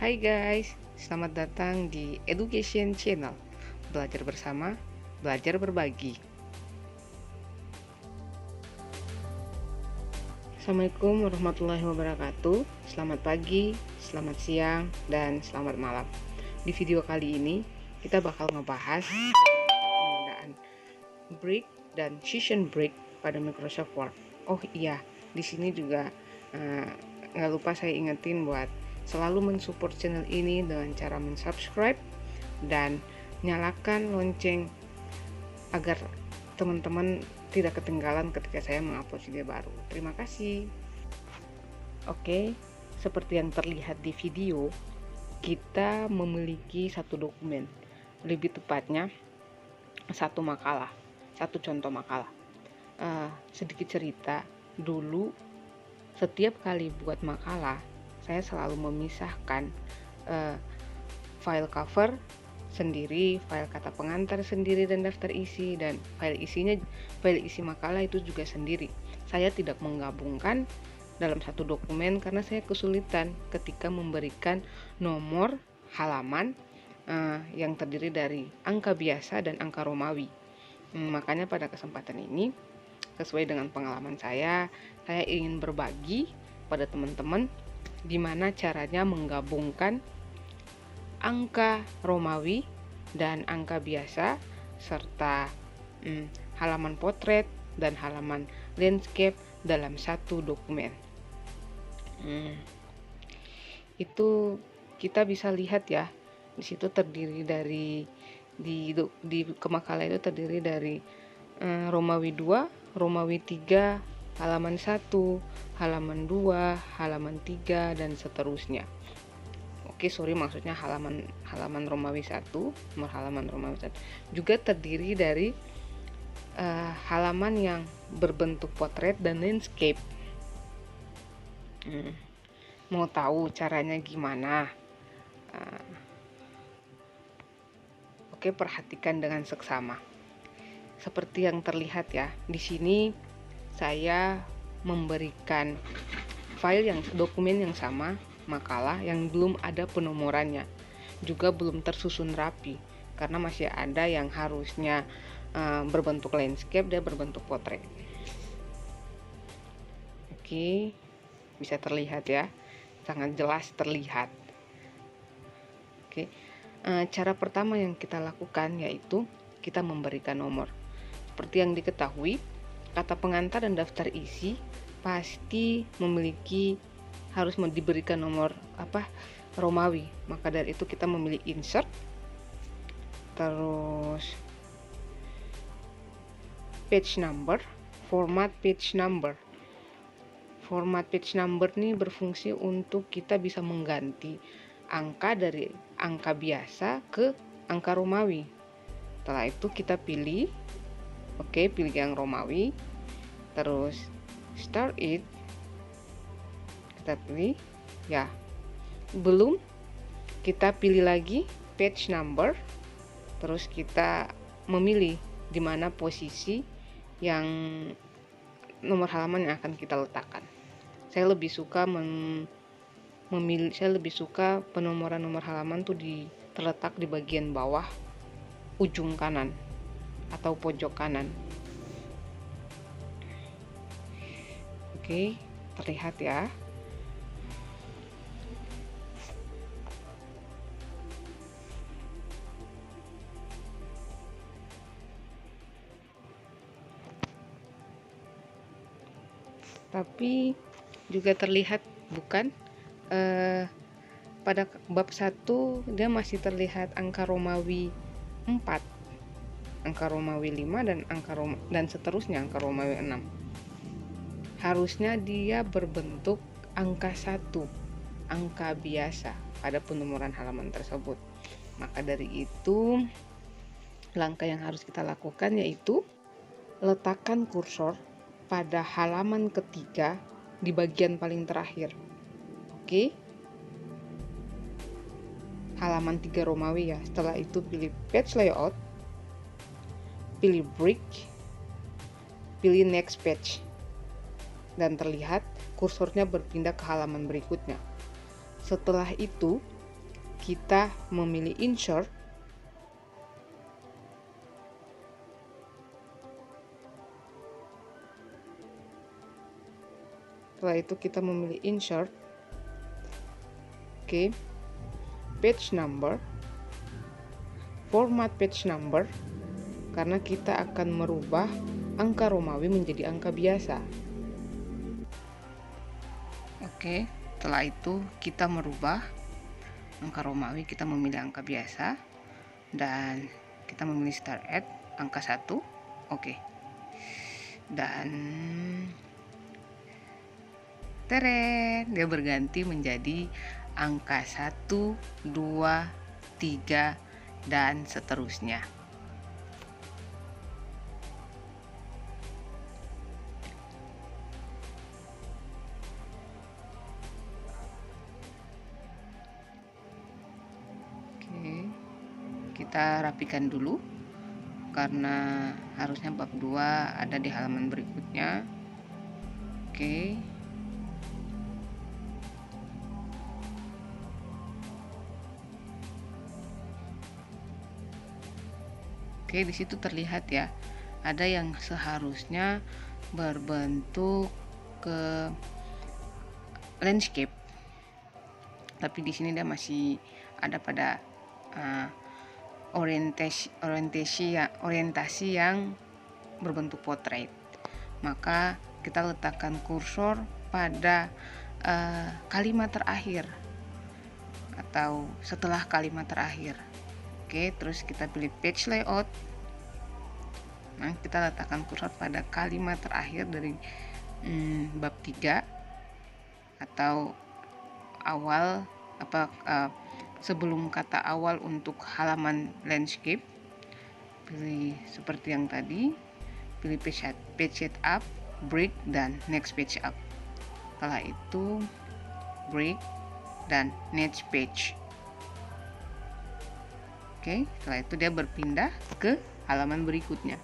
Hai guys, selamat datang di Education Channel. Belajar bersama, belajar berbagi. Assalamualaikum warahmatullahi wabarakatuh. Selamat pagi, selamat siang, dan selamat malam. Di video kali ini kita bakal ngebahas penggunaan break dan session break pada Microsoft Word. Oh iya, di sini juga nggak lupa saya ingetin buat selalu mensupport channel ini dengan cara mensubscribe dan nyalakan lonceng agar teman-teman tidak ketinggalan ketika saya mengupload video baru. Terima kasih. Oke, seperti yang terlihat di video, kita memiliki satu dokumen, lebih tepatnya satu makalah, satu contoh makalah. Sedikit cerita, dulu setiap kali buat makalah saya selalu memisahkan file cover sendiri, file kata pengantar sendiri dan daftar isi, dan file isi makalah itu juga sendiri. Saya tidak menggabungkan dalam satu dokumen karena saya kesulitan ketika memberikan nomor halaman yang terdiri dari angka biasa dan angka Romawi. Makanya pada kesempatan ini, sesuai dengan pengalaman saya ingin berbagi pada teman-teman gimana caranya menggabungkan angka Romawi dan angka biasa serta halaman potret dan halaman landscape dalam satu dokumen. Itu kita bisa lihat ya, di situ terdiri dari di makalah itu terdiri dari Romawi 2, Romawi 3, halaman 1, halaman 2, halaman 3, dan seterusnya. Maksudnya halaman Romawi 1, nomor halaman Romawi 1 juga terdiri dari halaman yang berbentuk potret dan landscape. Mau tahu caranya gimana? Perhatikan dengan seksama. Seperti yang terlihat ya, di sini saya memberikan dokumen yang sama, makalah yang belum ada penomorannya, juga belum tersusun rapi karena masih ada yang harusnya berbentuk landscape dan berbentuk potret. Bisa terlihat ya, sangat jelas terlihat. Cara pertama yang kita lakukan yaitu kita memberikan nomor. Seperti yang diketahui, kata pengantar dan daftar isi pasti harus diberikan nomor Romawi. Maka dari itu kita memilih insert, terus page number, format page number. Format page number ini berfungsi untuk kita bisa mengganti angka dari angka biasa ke angka Romawi. Setelah itu kita pilih yang Romawi, terus start it, kita pilih ya. Belum, kita pilih lagi page number, terus kita memilih di mana posisi yang nomor halaman yang akan kita letakkan. Saya lebih suka penomoran nomor halaman tuh terletak di bagian bawah ujung kanan atau pojok kanan. Terlihat ya. Tapi juga terlihat bukan? Pada bab 1 dia masih terlihat angka Romawi 4, angka Romawi 5, dan seterusnya angka Romawi 6. Harusnya dia berbentuk angka 1, angka biasa pada penomoran halaman tersebut. Maka dari itu, langkah yang harus kita lakukan yaitu letakkan kursor pada halaman ketiga di bagian paling terakhir. Halaman 3 Romawi ya. Setelah itu pilih page layout, pilih break, pilih next page, dan terlihat kursornya berpindah ke halaman berikutnya. Setelah itu kita memilih insert. Setelah itu kita memilih insert. Oke. Page number. Format page number, karena kita akan merubah angka Romawi menjadi angka biasa. Oke, setelah itu kita merubah angka Romawi, kita memilih angka biasa dan kita memilih start at angka 1. Oke. Dan teret, dia berganti menjadi angka 1, 2, 3 dan seterusnya. Oke, kita rapikan dulu karena harusnya bab 2 ada di halaman berikutnya. Oke. Oke, di situ terlihat ya, ada yang seharusnya berbentuk ke landscape, tapi di sini dia masih ada pada orientasi yang berbentuk portrait. Maka kita letakkan kursor pada kalimat terakhir atau setelah kalimat terakhir. Oke, terus kita pilih page layout. Nah, kita letakkan kursor pada kalimat terakhir dari bab 3 atau awal sebelum kata awal untuk halaman landscape. Pilih seperti yang tadi, pilih page up, break, dan next page up. Setelah itu break dan next page. Oke, setelah itu dia berpindah ke halaman berikutnya.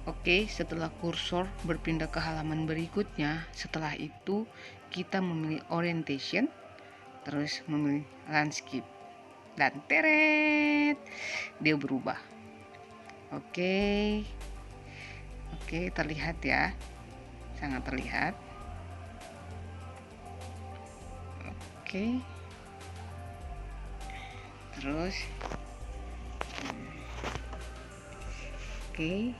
Oke, setelah kursor berpindah ke halaman berikutnya, setelah itu kita memilih orientation, terus memilih landscape, dan teret, dia berubah. Oke, terlihat ya, sangat terlihat. Oke, terus Oke.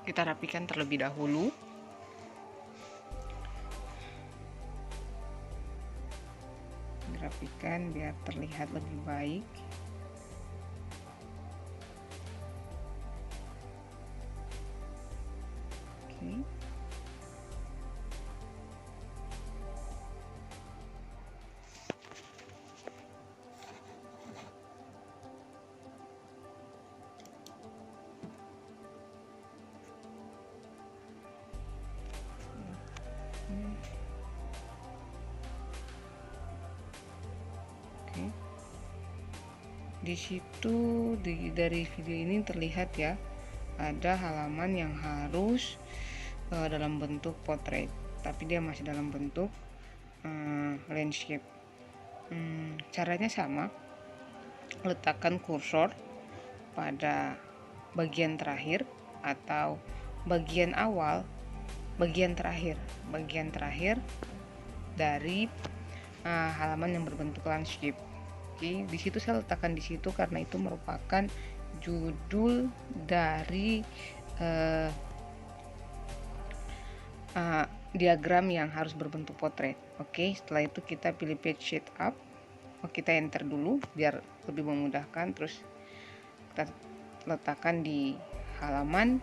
Kita rapikan terlebih dahulu. Rapikan biar terlihat lebih baik. Oke. Di situ dari video ini terlihat ya, ada halaman yang harus dalam bentuk portrait, tapi dia masih dalam bentuk landscape. Caranya sama, letakkan kursor pada bagian terakhir atau bagian awal, bagian terakhir dari halaman yang berbentuk landscape. Oke, di situ saya letakkan di situ karena itu merupakan judul dari diagram yang harus berbentuk potret. Oke, setelah itu kita pilih page sheet up. Kita enter dulu biar lebih memudahkan. Terus kita letakkan di halaman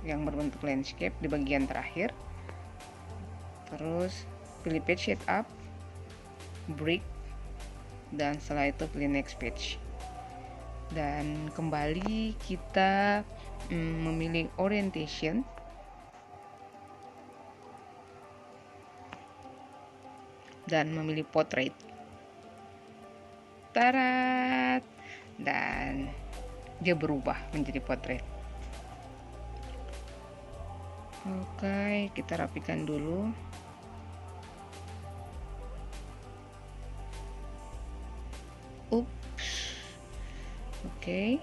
yang berbentuk landscape di bagian terakhir. Terus pilih page sheet up, break, dan setelah itu pilih next page. Dan kembali kita memilih orientation, dan memilih portrait. Tarat! Dan dia berubah menjadi portrait. Oke, kita rapikan dulu. Ups. Oke.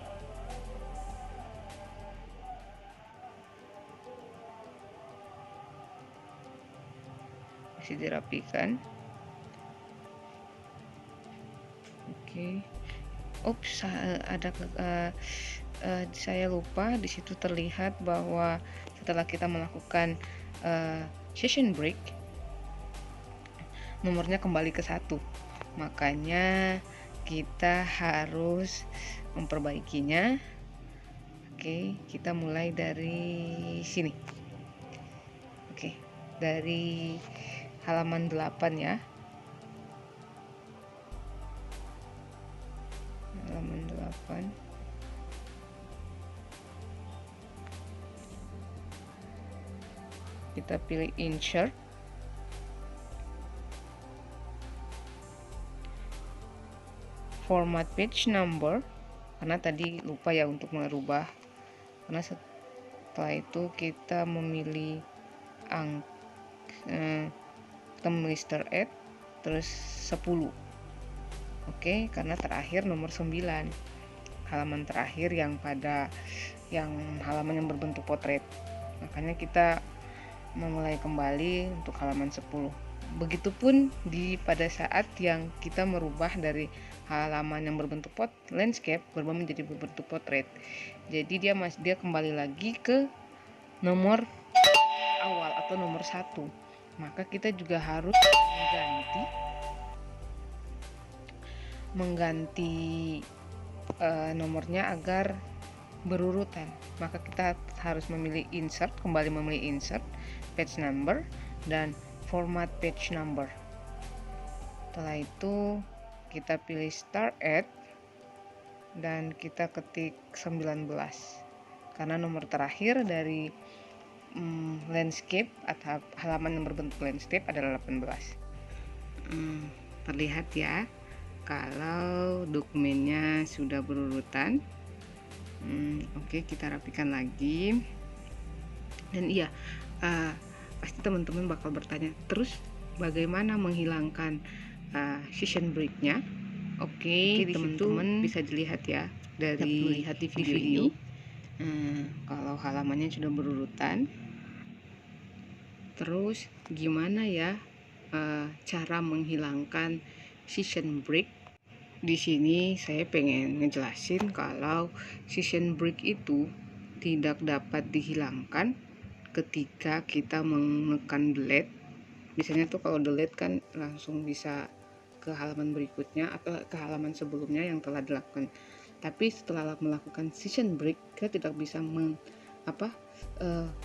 Masih dirapikan. Oke. Ups, ada saya lupa, di situ terlihat bahwa setelah kita melakukan session break, nomornya kembali ke 1. Makanya kita harus memperbaikinya. Oke, kita mulai dari sini. Oke, dari halaman 8 ya. Halaman 8. Kita pilih insert. Format page number, karena tadi lupa ya untuk merubah, karena setelah itu kita memilih kita memilih start at terus 10. Oke, karena terakhir nomor 9, halaman terakhir yang halaman yang berbentuk potret, makanya kita memulai kembali untuk halaman 10. Begitupun pada saat yang kita merubah dari halaman yang berbentuk landscape berubah menjadi berbentuk potret. Jadi dia kembali lagi ke nomor awal atau nomor 1. Maka kita juga harus mengganti nomornya agar berurutan. Maka kita harus kembali memilih insert page number dan format page number. Setelah itu kita pilih start at dan kita ketik 19, karena nomor terakhir dari landscape atau halaman yang berbentuk landscape adalah 18. Terlihat ya kalau dokumennya sudah berurutan. Oke, kita rapikan lagi. Dan iya, pasti teman-teman bakal bertanya, terus bagaimana menghilangkan session break-nya? Oke, teman-teman bisa dilihat ya dari lihat di video ini. Kalau halamannya sudah berurutan, terus gimana ya cara menghilangkan session break? Di sini saya pengen ngejelasin kalau session break itu tidak dapat dihilangkan ketika kita menekan delete. Biasanya tuh kalau delete kan langsung bisa ke halaman berikutnya atau ke halaman sebelumnya yang telah dilakukan. Tapi setelah melakukan session break, kita tidak bisa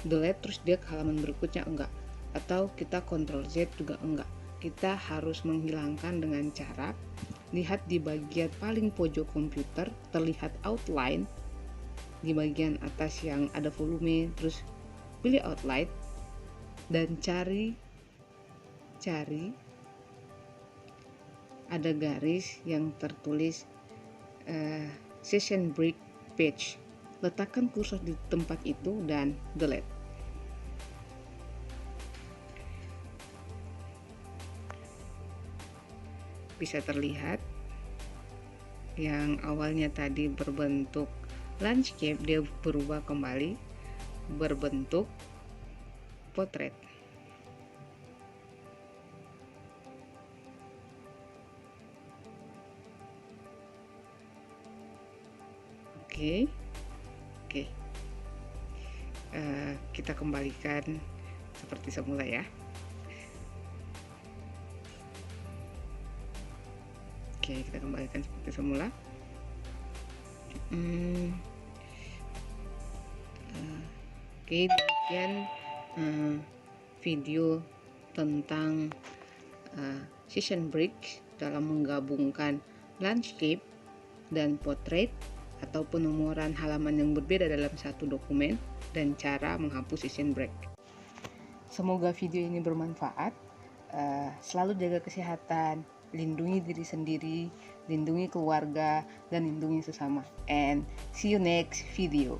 delete terus dia ke halaman berikutnya, enggak. Atau kita Ctrl Z juga enggak. Kita harus menghilangkan dengan cara lihat di bagian paling pojok komputer terlihat outline di bagian atas yang ada volume, terus pilih outline dan cari ada garis yang tertulis session break page. Letakkan kursor di tempat itu dan delete. Bisa terlihat yang awalnya tadi berbentuk landscape, dia berubah kembali berbentuk potret. Oke. Kita kembalikan seperti semula ya. Oke, kita kembalikan seperti semula. Oke, demikian video tentang session break dalam menggabungkan landscape dan potret atau penomoran halaman yang berbeda dalam satu dokumen dan cara menghapus session break. Semoga video ini bermanfaat. Selalu jaga kesehatan, lindungi diri sendiri, lindungi keluarga, dan lindungi sesama. And see you next video.